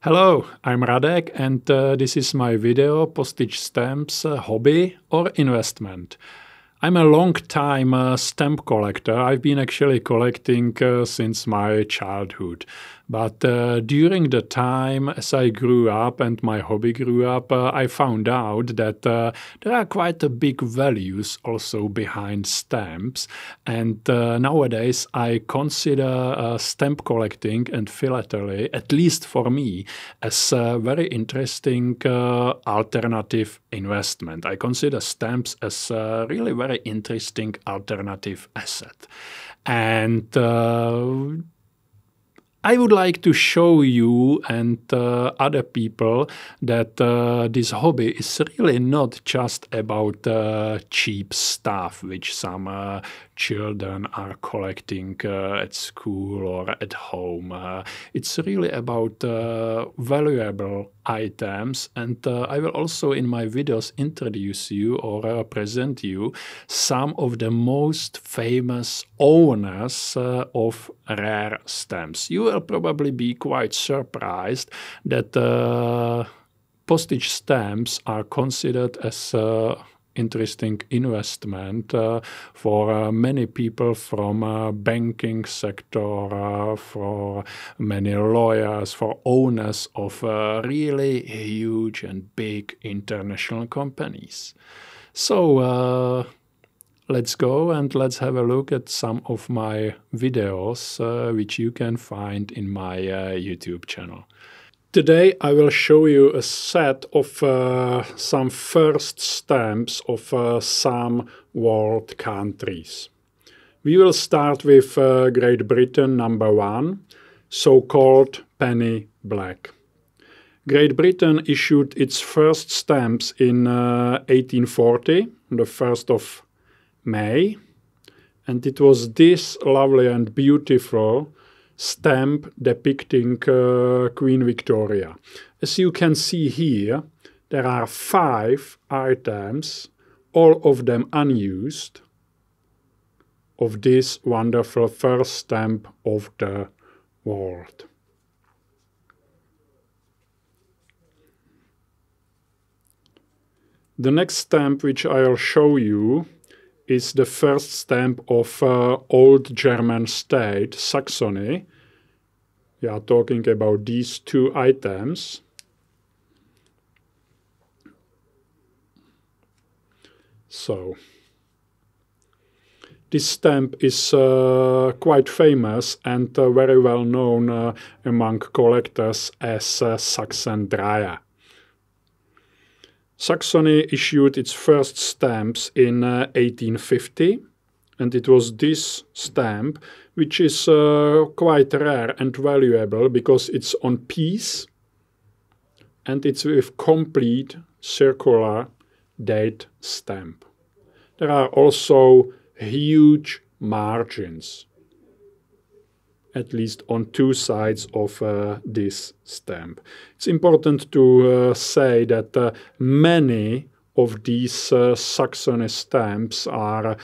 Hello, I'm Radek and this is my video Postage Stamps Hobby or Investment. I'm a long-time stamp collector. I've been actually collecting since my childhood. But during the time as I grew up and my hobby grew up, I found out that there are quite a big values also behind stamps. And nowadays I consider stamp collecting and philately, at least for me, as a very interesting alternative investment. I consider stamps as a really very interesting alternative asset. And I would like to show you and other people that this hobby is really not just about cheap stuff which some children are collecting at school or at home. It's really about valuable items, and I will also in my videos introduce you or present you some of the most famous owners of rare stamps. You will probably be quite surprised that postage stamps are considered as interesting investment for many people from banking sector, for many lawyers, for owners of really huge and big international companies. So let's go and let's have a look at some of my videos which you can find in my YouTube channel. Today I will show you a set of some first stamps of some world countries. We will start with Great Britain #1, so-called penny black. Great Britain issued its first stamps in 1840, the 1st of May, and it was this lovely and beautiful stamp depicting Queen Victoria. As you can see here, there are 5 items, all of them unused, of this wonderful first stamp of the world. The next stamp which I'll show you is the first stamp of old German state, Saxony. We are talking about these 2 items. So, this stamp is quite famous and very well known among collectors as Saxon Dreyer. Saxony issued its first stamps in 1850, and it was this stamp which is quite rare and valuable because it's on piece and it's with complete circular date stamp. There are also huge margins, at least on 2 sides of this stamp. It's important to say that many of these Saxony stamps are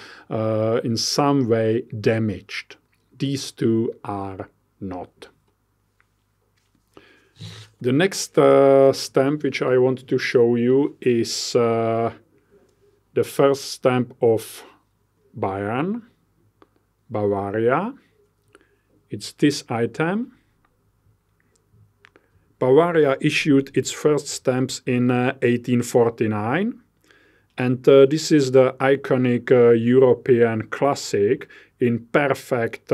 in some way damaged. These 2 are not. The next stamp which I want to show you is the first stamp of Bayern, Bavaria. It's this item. Bavaria issued its first stamps in 1849, and this is the iconic European classic in perfect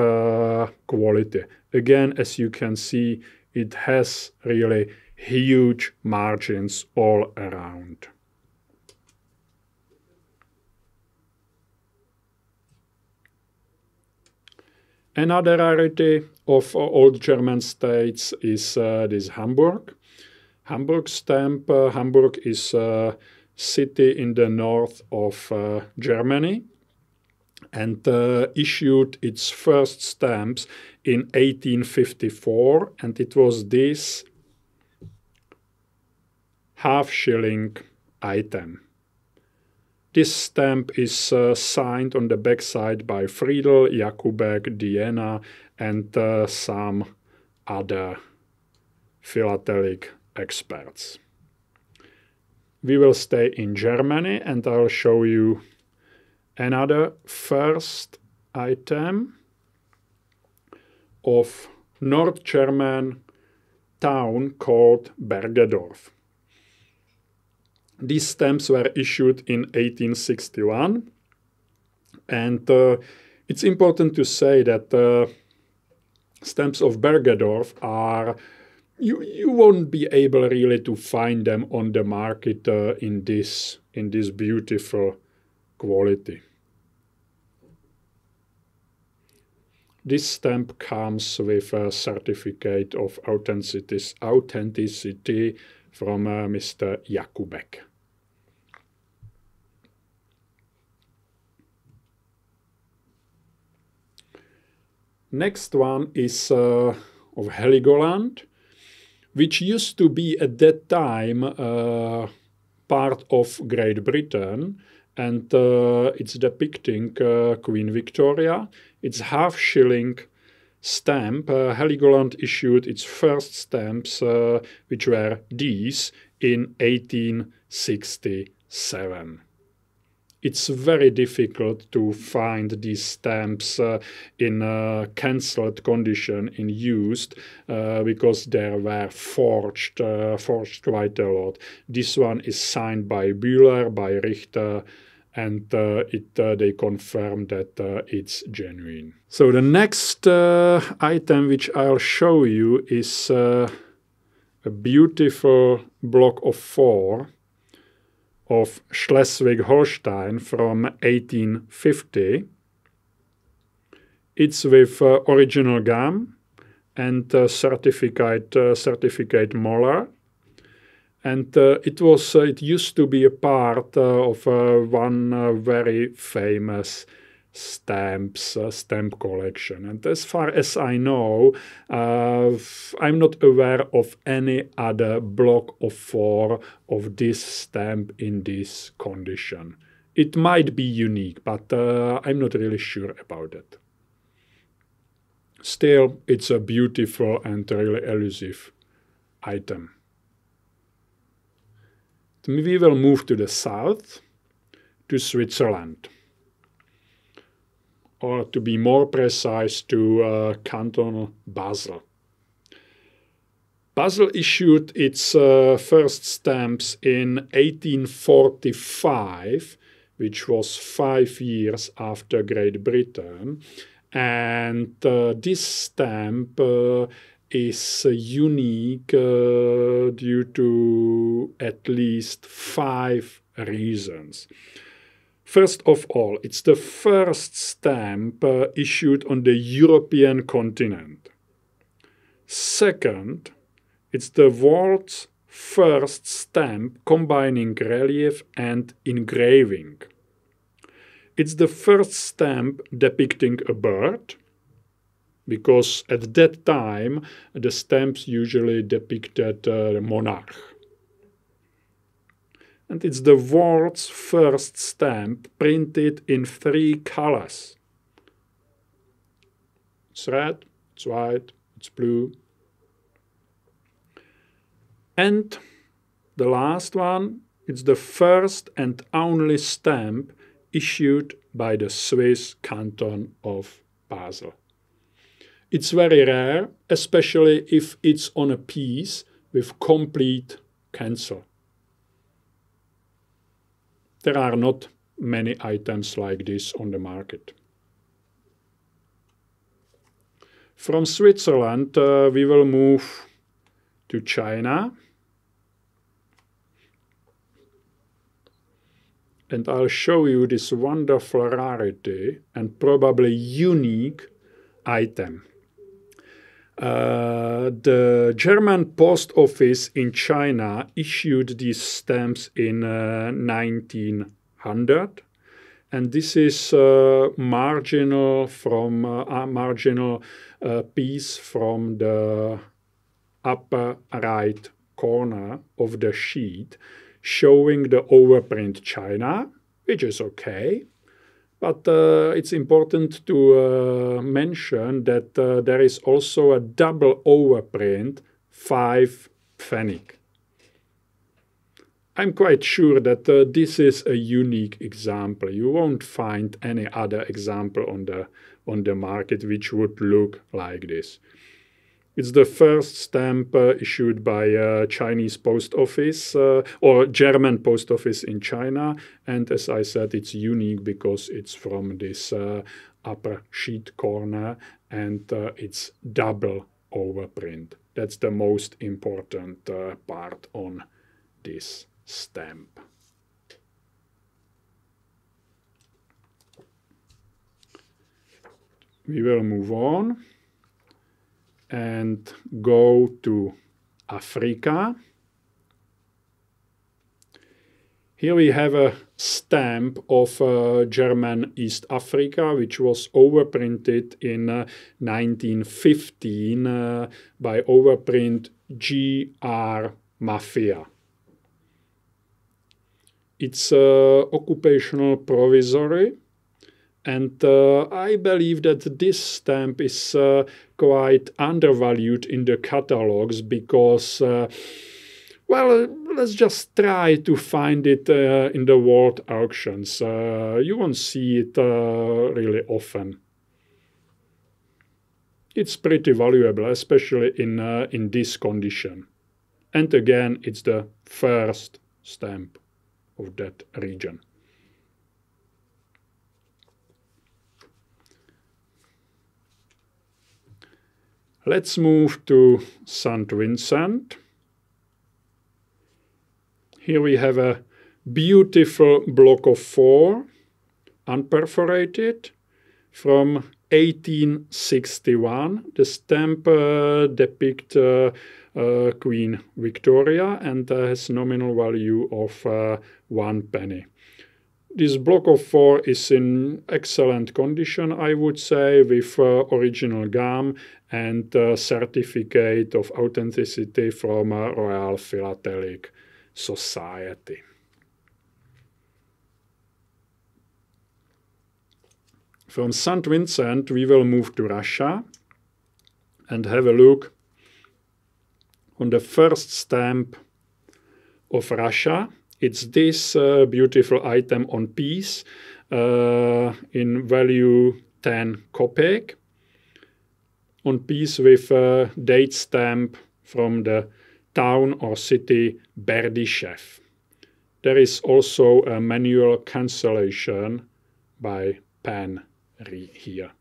quality. Again, as you can see, it has really huge margins all around. Another rarity of old German states is this Hamburg. Hamburg stamp. Hamburg is a city in the north of Germany and issued its first stamps in 1854, and it was this half-shilling item. This stamp is signed on the backside by Friedel, Jakubek, Diana, and some other philatelic experts. We will stay in Germany, and I'll show you another first item of North German town called Bergedorf. These stamps were issued in 1861, and it's important to say that stamps of Bergedorf are, you won't be able really to find them on the market in this beautiful quality. This stamp comes with a certificate of authenticity from Mr. Jakubek. Next one is of Helgoland, which used to be at that time part of Great Britain, and it's depicting Queen Victoria. It's half-shilling stamp. Helgoland issued its first stamps, which were these, in 1867. It's very difficult to find these stamps in cancelled condition, in used, because they were forged quite a lot. This one is signed by Bühler, by Richter, and they confirm that it's genuine. So the next item which I'll show you is a beautiful block of 4 of Schleswig-Holstein from 1850. It's with original gum and certificate molar. And it used to be a part of one very famous stamp collection. And as far as I know, I'm not aware of any other block of 4 of this stamp in this condition. It might be unique, but I'm not really sure about it. Still, it's a beautiful and really elusive item. We will move to the south, to Switzerland, or to be more precise, to Canton Basel. Basel issued its first stamps in 1845, which was 5 years after Great Britain, and this stamp is unique due to at least 5 reasons. First of all, it's the first stamp issued on the European continent. Second, it's the world's first stamp combining relief and engraving. It's the first stamp depicting a bird, because at that time the stamps usually depicted the monarch. And it's the world's first stamp printed in 3 colors. It's red, it's white, it's blue. And the last one, it's the first and only stamp issued by the Swiss canton of Basel. It's very rare, especially if it's on a piece with complete cancel. There are not many items like this on the market. From Switzerland, we will move to China. And I'll show you this wonderful rarity and probably unique item. The German post office in China issued these stamps in 1900, and this is marginal piece from the upper right corner of the sheet, showing the overprint China, which is okay. But it's important to mention that there is also a double overprint 5 pfennig. I'm quite sure that this is a unique example. You won't find any other example on the market which would look like this. It's the first stamp issued by Chinese post office or German post office in China. And as I said, it's unique because it's from this upper sheet corner and it's double overprint. That's the most important part on this stamp. We will move on and go to Africa. Here we have a stamp of German East Africa, which was overprinted in 1915 by overprint G.R. Mafia. It's occupational provisory, and I believe that this stamp is quite undervalued in the catalogs because, well, let's just try to find it in the world auctions. You won't see it really often. It's pretty valuable, especially in this condition. And again, it's the first stamp of that region. Let's move to St. Vincent. Here we have a beautiful block of 4, unperforated, from 1861. The stamp depicts Queen Victoria and has nominal value of 1 penny. This block of 4 is in excellent condition, I would say, with original gum and certificate of authenticity from Royal Philatelic Society. From St. Vincent we will move to Russia and have a look on the first stamp of Russia. It's this beautiful item on piece in value 10 kopeck, on piece with a date stamp from the town or city Bergedorf. There is also a manual cancellation by pen here.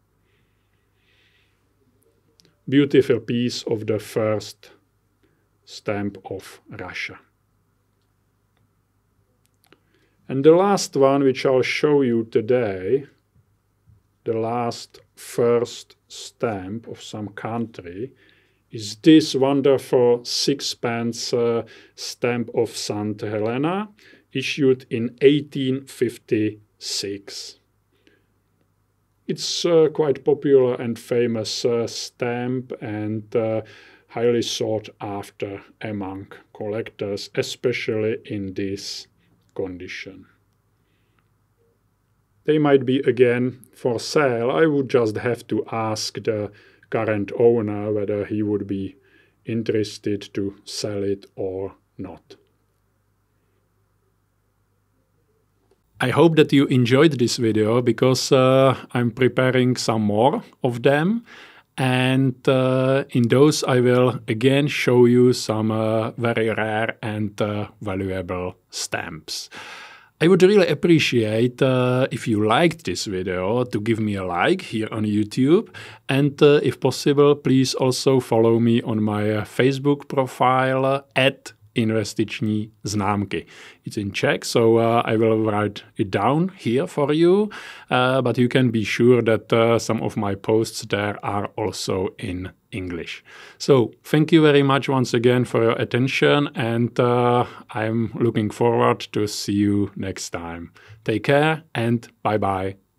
Beautiful piece of the first stamp of Russia. And the last one which I'll show you today, the last first stamp of some country, is this wonderful 6-pence stamp of St. Helena, issued in 1856. It's quite popular and famous stamp and highly sought after among collectors, especially in this condition. They might be again for sale. I would just have to ask the current owner whether he would be interested to sell it or not. I hope that you enjoyed this video because I'm preparing some more of them, and in those I will again show you some very rare and valuable stamps. I would really appreciate if you liked this video to give me a like here on YouTube, and if possible please also follow me on my Facebook profile at investiční známky. It's in Czech, so I will write it down here for you, but you can be sure that some of my posts there are also in English. So thank you very much once again for your attention, and I'm looking forward to see you next time. Take care and bye-bye.